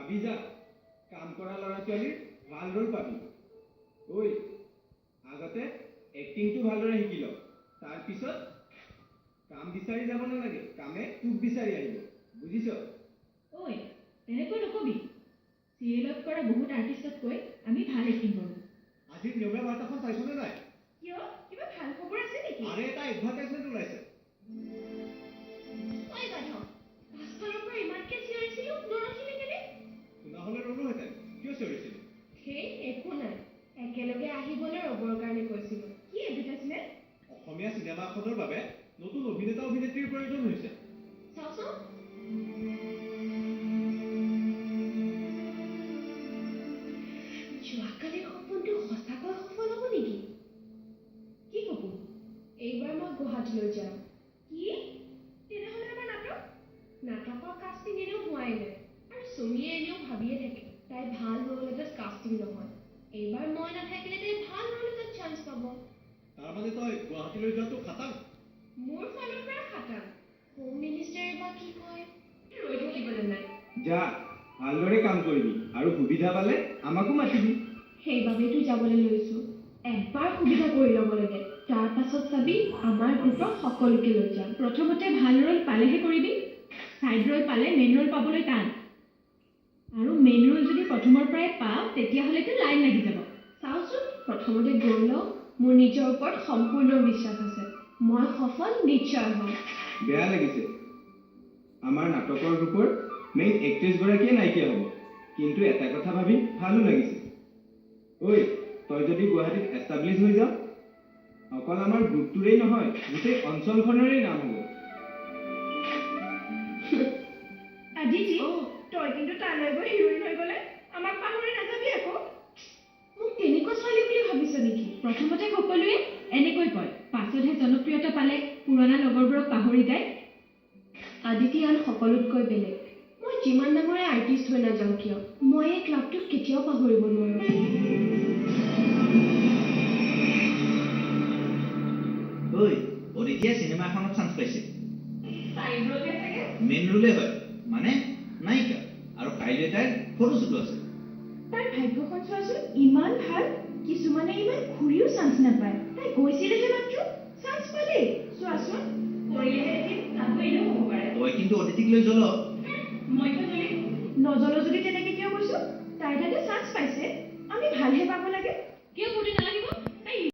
পাবি যা কাম কৰা ল'ৰা ছোৱালীৰ ভাল ৰ'ল পাবি ঐ আগতে এক্টিংটো ভালদৰে শিকি ল তাৰপিছত কাম বিচাৰি যাব নালাগে কামে তোক বিচাৰি আহিব বুজিছ ঐ তেনেকৈ নকবি চিৰিয়েলত কৰা বহুত আৰ্টিষ্টতকৈ আমি ভাল এক্টিং কৰোঁ আজিৰ নিয়মীয়া বাৰ্তাখন চাইছনে নাই কিয় কিবা ভাল খবৰ আছে নেকি আৰে এটা এডভাৰটাইজমেণ্ট ওলাইছে ঐ গাধ পাছফালৰ পৰা ইমানকৈ চিঞৰিছিলো নৰখিলি কেনে শুনা হ'লে ৰ'লোহেঁতেন কিয় চিঞৰিছিলি সেই একো নাই একেলগে আহিবলৈ ৰ'বৰ কাৰণে কৈছিলোঁ কি এডভাৰটাইজমেণ্ট অসমীয়া চিনেমা এখনৰ বাবে নতুন অভিনেতা অভিনেত্ৰীৰ প্ৰয়োজন হৈছে চাওঁচোন যোৱাকালিৰ সপোনটো সঁচাকৈ সফল হ'ব নেকি কি সপোন এইবাৰ মই গুৱাহাটীলৈ যাম কি তেনেহ'লে আমাৰ নাটকৰ কাষ্টিং এনেও হোৱাই নাই আৰু চুমিয়ে এনেও ভাবিয়ে থাকে তাই ভাল ৰ'ল এটাত কাষ্টিং নহয় এইবাৰ মই নাথাকিলে তাই ভাল ৰ'ল এটাত চান্স পাব তাৰমানে তই গুৱাহাটীলৈ যোৱাটো খাটাং মোৰ ফালৰ পৰা খাটাং হোম মিনিষ্টাৰে বা কি কয় ৰৈ থাকিবলৈ নাই যা ভালদৰে কাম কৰিবি আৰু সুবিধা পালে আমাকো মাতিবি সেইবাবেতো যাবলৈ লৈছোঁ একবাৰ সুবিধা কৰি ল'ব লাগে তাৰ পাছত চাবি আমাৰ গ্ৰুপৰ সকলোকে লৈ যাম প্ৰথমতে ভাল ৰ'ল পালেহে কৰিবি ছাইড ৰ'ল পালে মেইন ৰ'ল পাবলৈ টান আৰু মেইন ৰ'ল যদি প্ৰথমৰ পৰাই পাওঁ তেতিয়াহ'লেতো লাইন লাগি যাব চাওঁচোন প্ৰথমতে গৈ লওঁ মোৰ নিজৰ ওপৰত সম্পূৰ্ণ বিশ্বাস আছে মই সফল নিশ্চয় হ'ম বেয়া লাগিছে আমাৰ নাটকৰ গ্ৰুপৰ মেইন এক্ট্ৰেছগৰাকীয়ে নাইকিয়া হ'ব কিন্তু এটা কথা ভাবি ভালো লাগিছে ঐ তই যদি গুৱাহাটীত এষ্টাব্লিছ হৈ যাৱ অকল আমাৰ গ্ৰুপটোৰেই নহয় গোটেই অঞ্চলখনৰেই নাম হ'ব আদিতি তই কিন্তু তালৈ গৈ হিৰোইন হৈ গ'লে আমাক পাহৰি নাযাবি আকৌ মোক তেনেকুৱা ছোৱালী বুলি ভাবিছ নেকি প্ৰথমতে সকলোৱে এনেকৈ কয় পাছতহে জনপ্ৰিয়তা পালে পুৰণা লগৰবোৰক পাহৰি যায় আদিতি আন সকলোতকৈ বেলেগ মই যিমান ডাঙৰে আৰ্টিষ্ট হৈ নাযাওঁ কিয় মই এই ক্লাবটোক কেতিয়াও পাহৰিব নোৱাৰোঁ ঐ অদিতিয়ে চিনেমা এখনত চান্স পাইছে চাইড ৰ'লহে চাগে মেইন ৰোলে হয় মানে নায়িকা আৰু কাইলৈ তাইৰ ফটোশ্বুটো আছে তাই ভাগ্যখন চোৱাচোন ইমান ভাল কিছুমানে ইমান ঘূৰিও চান্স নাপায় তাই গৈছিলেহে মাত্ৰ চান্স পালেই চোৱাচোন কৰিলেহে এদিন আকৌ এনেও হ'ব পাৰে তই কিন্তু অদিতিক লৈ জ্বল মইতো জ্বলিম নজ্বলো যদি তেনেকৈ কিয় কৈছোঁ তাই তাতে চান্স